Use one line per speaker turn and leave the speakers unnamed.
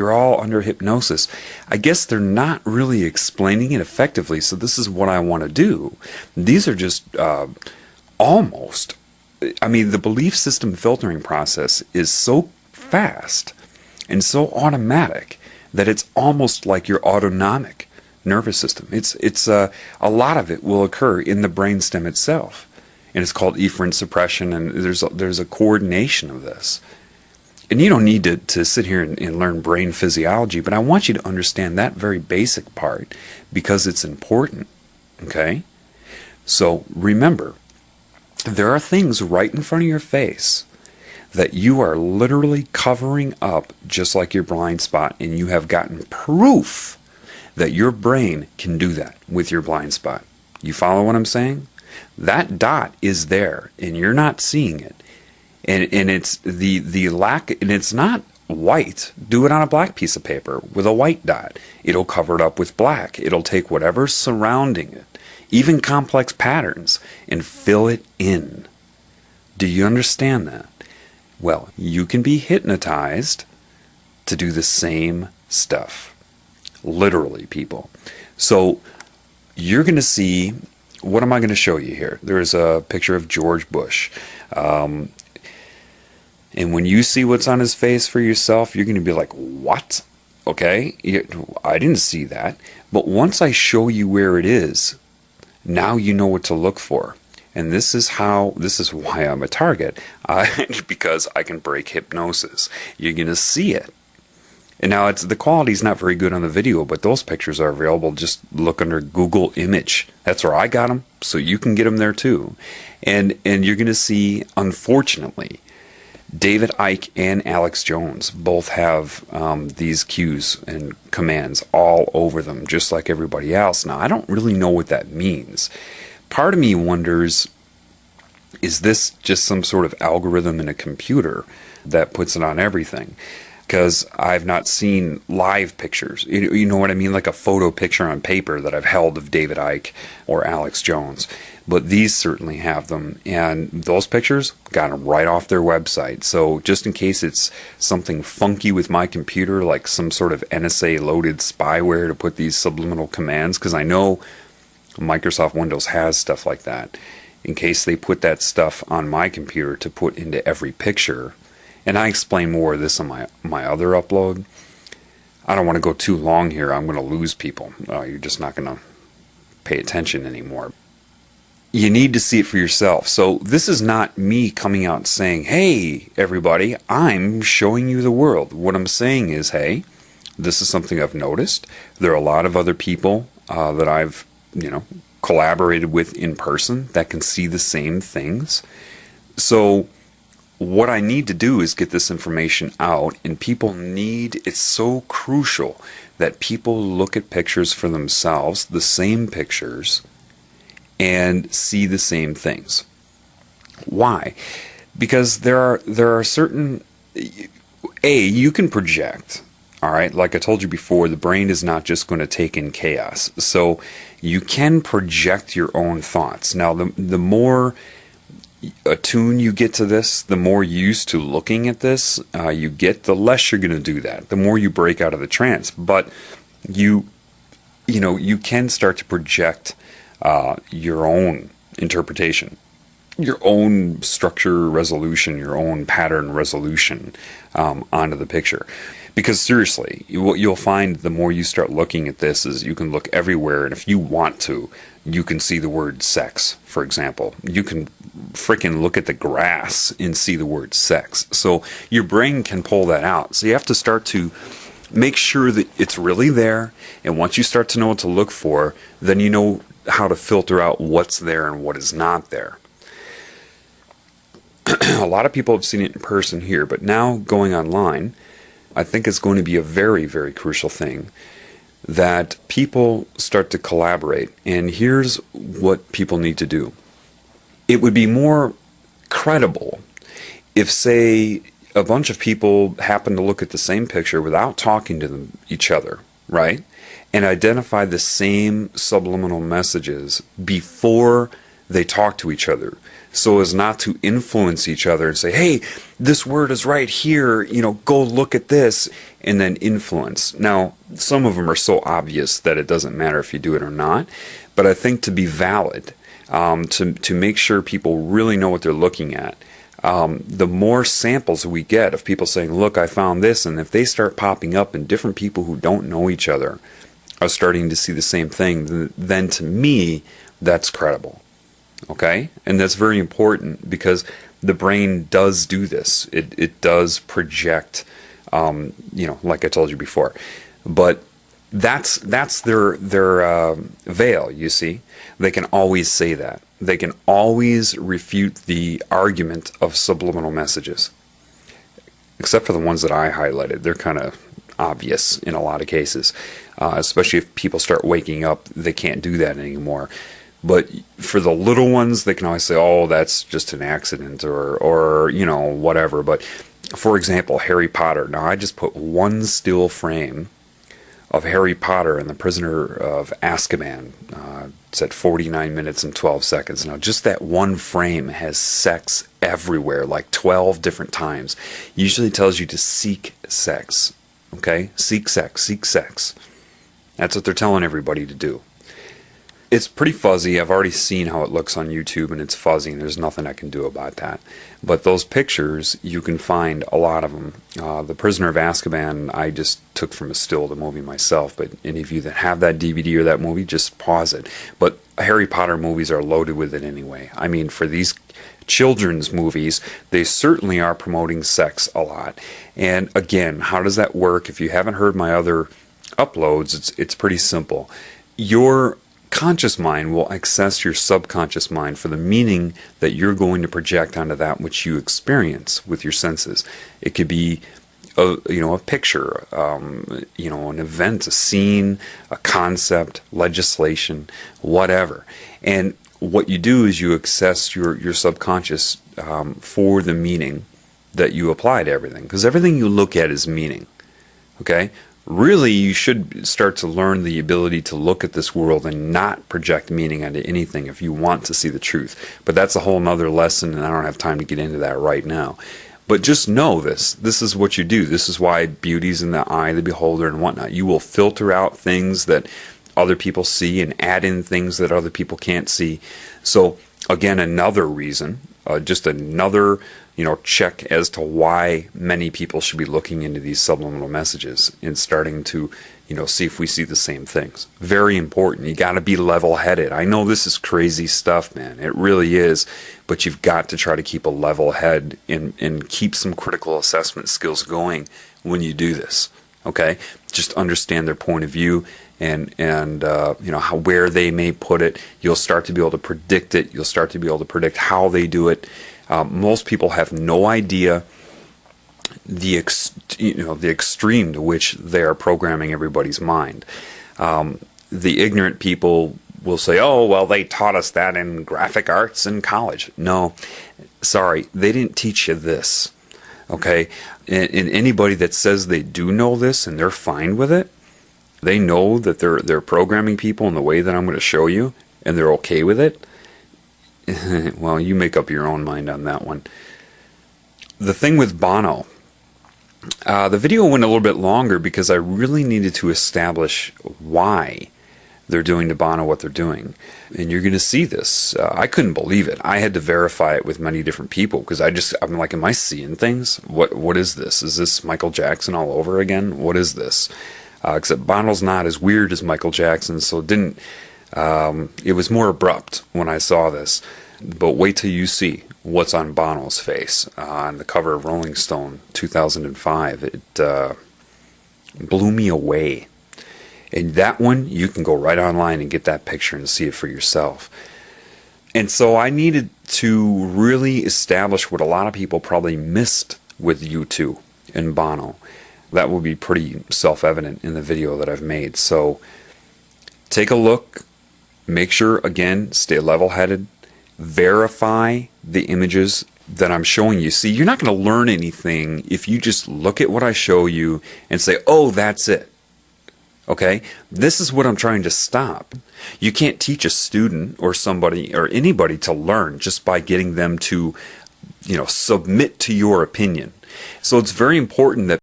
You're all under hypnosis. I guess they're not really explaining it effectively, so this is what I want to do. These are just almost, I mean, the belief system filtering process is so fast and so automatic that it's almost like your autonomic nervous system. It's a lot of it will occur in the brainstem itself, and it's called efferent suppression, and there's a coordination of this. And you don't need to sit here and learn brain physiology, but I want you to understand that very basic part because it's important, okay? So remember, there are things right in front of your face that you are literally covering up just like your blind spot, and you have gotten proof that your brain can do that with your blind spot. You follow what I'm saying? That dot is there, and you're not seeing it. And it's the lack, and it's not white. Do it on a black piece of paper with a white dot. It'll cover it up with black. It'll take whatever's surrounding it, even complex patterns, and fill it in. Do you understand that? Well, you can be hypnotized to do the same stuff. Literally, people. So you're going to see, what am I going to show you here? There's a picture of George Bush. And when you see what's on his face for yourself, you're going to be like, what? Okay, I didn't see that. But once I show you where it is, now you know what to look for. And this is why I'm a target, because I can break hypnosis. You're going to see it. And now the quality's not very good on the video, but those pictures are available. Just look under Google Image. That's where I got them, so you can get them there too. And you're going to see, unfortunately, David Icke and Alex Jones both have these cues and commands all over them, just like everybody else. Now, I don't really know what that means. Part of me wonders, is this just some sort of algorithm in a computer that puts it on everything? Because I've not seen live pictures. You know what I mean? Like a photo picture on paper that I've held of David Icke or Alex Jones. But these certainly have them. And those pictures got them right off their website. So just in case it's something funky with my computer, like some sort of NSA-loaded spyware to put these subliminal commands, because I know Microsoft Windows has stuff like that. In case they put that stuff on my computer to put into every picture. And I explain more of this on my other upload. I don't want to go too long here. I'm going to lose people. You're just not going to pay attention anymore. You need to see it for yourself. So this is not me coming out and saying, hey, everybody, I'm showing you the world. What I'm saying is, hey, this is something I've noticed. There are a lot of other people that I've, collaborated with in person that can see the same things. So what I need to do is get this information out, and it's so crucial that people look at pictures for themselves, the same pictures, and see the same things. Why? Because there are certain, you can project. All right, like I told you before, the brain is not just going to take in chaos. So you can project your own thoughts. Now, the more attuned you get to this, the more used to looking at this you get, the less you're going to do that. The more you break out of the trance. But you can start to project your own interpretation, your own structure resolution, your own pattern resolution onto the picture. Because seriously, what you'll find the more you start looking at this is you can look everywhere, and if you want to, you can see the word sex, for example. You can freaking look at the grass and see the word sex. So your brain can pull that out. So you have to start to make sure that it's really there, and once you start to know what to look for, then you know how to filter out what's there and what is not there. A lot of people have seen it in person here, but now going online, I think it's going to be a very, very crucial thing that people start to collaborate. And here's what people need to do. It would be more credible if, say, a bunch of people happen to look at the same picture without talking to each other, right? And identify the same subliminal messages before they talk to each other. so as not to influence each other and say, hey, this word is right here, go look at this, and then influence. Now, some of them are so obvious that it doesn't matter if you do it or not, but I think to be valid, to make sure people really know what they're looking at, the more samples we get of people saying, look, I found this, and if they start popping up and different people who don't know each other are starting to see the same thing, then to me, that's credible. Okay? And that's very important because the brain does do this. It does project, like I told you before. But that's their veil, you see. They can always say that. They can always refute the argument of subliminal messages. Except for the ones that I highlighted. They're kind of obvious in a lot of cases. Especially if people start waking up, they can't do that anymore. But for the little ones, they can always say, oh, that's just an accident or whatever. But for example, Harry Potter. Now, I just put one still frame of Harry Potter and the Prisoner of Azkaban. It's at 49 minutes and 12 seconds. Now, just that one frame has sex everywhere, like 12 different times. Usually tells you to seek sex. Okay? Seek sex. Seek sex. That's what they're telling everybody to do. It's pretty fuzzy. I've already seen how it looks on YouTube, and it's fuzzy, and there's nothing I can do about that. But those pictures, you can find a lot of them. The Prisoner of Azkaban, I just took from a still the movie myself, but any of you that have that DVD or that movie, just pause it. But Harry Potter movies are loaded with it anyway. I mean, for these children's movies, they certainly are promoting sex a lot. And again, how does that work? If you haven't heard my other uploads, it's pretty simple. Your conscious mind will access your subconscious mind for the meaning that you're going to project onto that which you experience with your senses. It could be a picture, an event, a scene, a concept, legislation, whatever. And what you do is you access your subconscious for the meaning that you apply to everything. Because everything you look at is meaning. Okay? Really, you should start to learn the ability to look at this world and not project meaning onto anything if you want to see the truth. But that's a whole nother lesson, and I don't have time to get into that right now. But just know this. This is what you do. This is why beauty's in the eye of the beholder and whatnot. You will filter out things that other people see and add in things that other people can't see. So, again, another reason, just another check as to why many people should be looking into these subliminal messages and starting to, see if we see the same things. Very important. You got to be level-headed. I know this is crazy stuff, man. It really is. But you've got to try to keep a level head and keep some critical assessment skills going when you do this. Okay? Just understand their point of view and where they may put it. You'll start to be able to predict it. You'll start to be able to predict how they do it. Most people have no idea the extreme to which they are programming everybody's mind. The ignorant people will say, oh, well, they taught us that in graphic arts in college. No, sorry, they didn't teach you this. Okay? And anybody that says they do know this and they're fine with it, they know that they're programming people in the way that I'm going to show you, and they're okay with it. Well, you make up your own mind on that one. The thing with Bono, the video went a little bit longer because I really needed to establish why they're doing to Bono what they're doing. And you're going to see this. I couldn't believe it. I had to verify it with many different people because I'm like, am I seeing things? What is this? Is this Michael Jackson all over again? What is this? Except Bono's not as weird as Michael Jackson, so it was more abrupt when I saw this. But wait till you see what's on Bono's face on the cover of Rolling Stone 2005. It blew me away. And that one, you can go right online and get that picture and see it for yourself. And so I needed to really establish what a lot of people probably missed with U2 and Bono. That will be pretty self-evident in the video that I've made. So take a look. Make sure, again, stay level-headed. Verify the images that I'm showing you. See, you're not going to learn anything if you just look at what I show you and say, oh, that's it. Okay? This is what I'm trying to stop. You can't teach a student or somebody or anybody to learn just by getting them to, submit to your opinion. So it's very important that